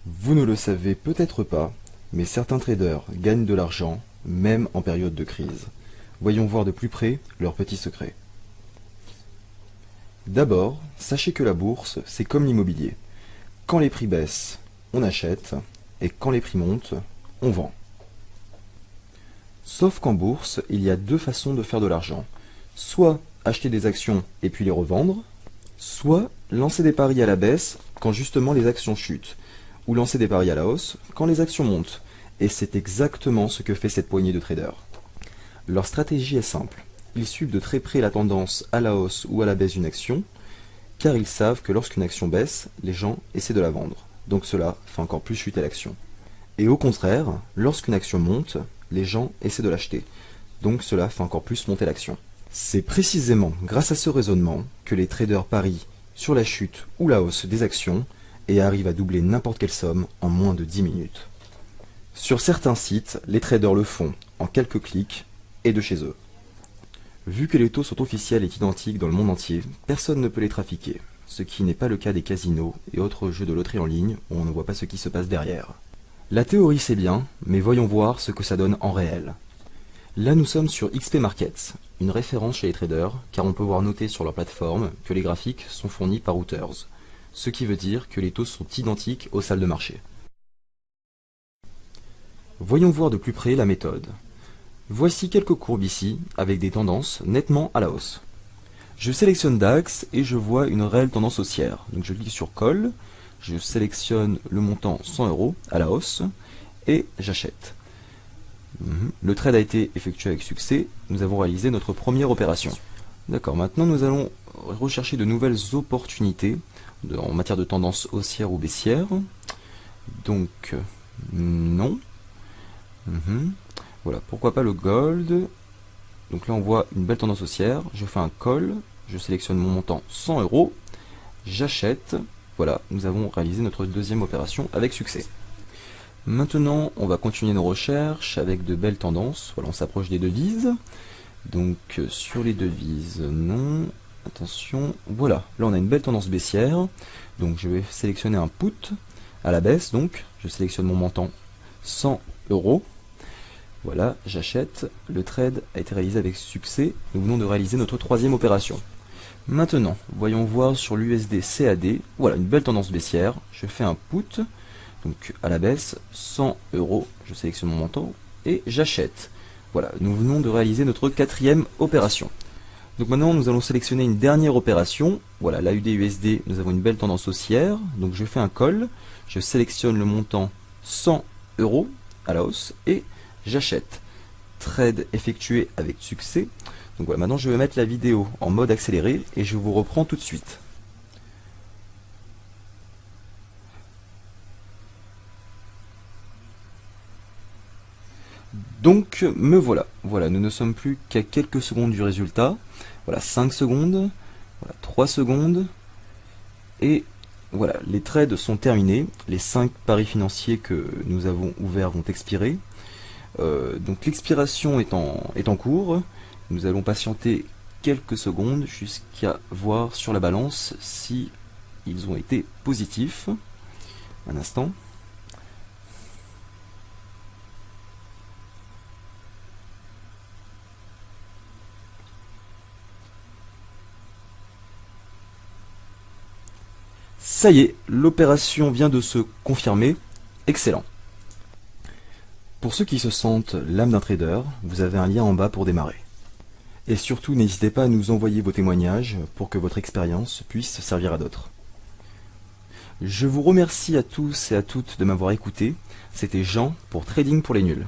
Vous ne le savez peut-être pas, mais certains traders gagnent de l'argent, même en période de crise. Voyons voir de plus près leurs petits secrets. D'abord, sachez que la bourse, c'est comme l'immobilier. Quand les prix baissent, on achète, et quand les prix montent, on vend. Sauf qu'en bourse, il y a deux façons de faire de l'argent. Soit acheter des actions et puis les revendre, soit lancer des paris à la baisse quand justement les actions chutent, ou lancer des paris à la hausse quand les actions montent. Et c'est exactement ce que fait cette poignée de traders. Leur stratégie est simple. Ils suivent de très près la tendance à la hausse ou à la baisse d'une action, car ils savent que lorsqu'une action baisse, les gens essaient de la vendre. Donc cela fait encore plus chuter l'action. Et au contraire, lorsqu'une action monte, les gens essaient de l'acheter. Donc cela fait encore plus monter l'action. C'est précisément grâce à ce raisonnement que les traders parient sur la chute ou la hausse des actions et arrivent à doubler n'importe quelle somme en moins de 10 minutes. Sur certains sites, les traders le font en quelques clics et de chez eux. Vu que les taux sont officiels et identiques dans le monde entier, personne ne peut les trafiquer, ce qui n'est pas le cas des casinos et autres jeux de loterie en ligne où on ne voit pas ce qui se passe derrière. La théorie c'est bien, mais voyons voir ce que ça donne en réel. Là nous sommes sur XP Markets, une référence chez les traders, car on peut voir noter sur leur plateforme que les graphiques sont fournis par Reuters, ce qui veut dire que les taux sont identiques aux salles de marché. Voyons voir de plus près la méthode. Voici quelques courbes ici, avec des tendances nettement à la hausse. Je sélectionne DAX et je vois une réelle tendance haussière. Donc je clique sur Call, je sélectionne le montant 100 € à la hausse et j'achète. Le trade a été effectué avec succès, nous avons réalisé notre première opération. D'accord, maintenant nous allons rechercher de nouvelles opportunités en matière de tendance haussière ou baissière. Donc, non. Voilà, pourquoi pas le gold. Donc là on voit une belle tendance haussière, je fais un call, je sélectionne mon montant 100 €, j'achète. Voilà, nous avons réalisé notre deuxième opération avec succès. Maintenant, on va continuer nos recherches avec de belles tendances. Voilà, on s'approche des devises. Donc, sur les devises, non. Attention, voilà. Là, on a une belle tendance baissière. Donc, je vais sélectionner un put à la baisse. Donc, je sélectionne mon montant 100 €. Voilà, j'achète. Le trade a été réalisé avec succès. Nous venons de réaliser notre troisième opération. Maintenant, voyons voir sur l'USD CAD. Voilà, une belle tendance baissière. Je fais un put. Donc à la baisse, 100 €, je sélectionne mon montant et j'achète. Voilà, nous venons de réaliser notre quatrième opération. Donc maintenant nous allons sélectionner une dernière opération. Voilà, l'AUD-USD, nous avons une belle tendance haussière. Donc je fais un call, je sélectionne le montant 100 € à la hausse et j'achète. Trade effectué avec succès. Donc voilà, maintenant je vais mettre la vidéo en mode accéléré et je vous reprends tout de suite. Donc me voilà, voilà, nous ne sommes plus qu'à quelques secondes du résultat. Voilà, 5 secondes, voilà, 3 secondes, et voilà, les trades sont terminés. Les 5 paris financiers que nous avons ouverts vont expirer. Donc l'expiration est en cours. Nous allons patienter quelques secondes jusqu'à voir sur la balance si ils ont été positifs. Un instant. Ça y est, l'opération vient de se confirmer. Excellent. Pour ceux qui se sentent l'âme d'un trader, vous avez un lien en bas pour démarrer. Et surtout, n'hésitez pas à nous envoyer vos témoignages pour que votre expérience puisse servir à d'autres. Je vous remercie à tous et à toutes de m'avoir écouté. C'était Jean pour Trading pour les nuls.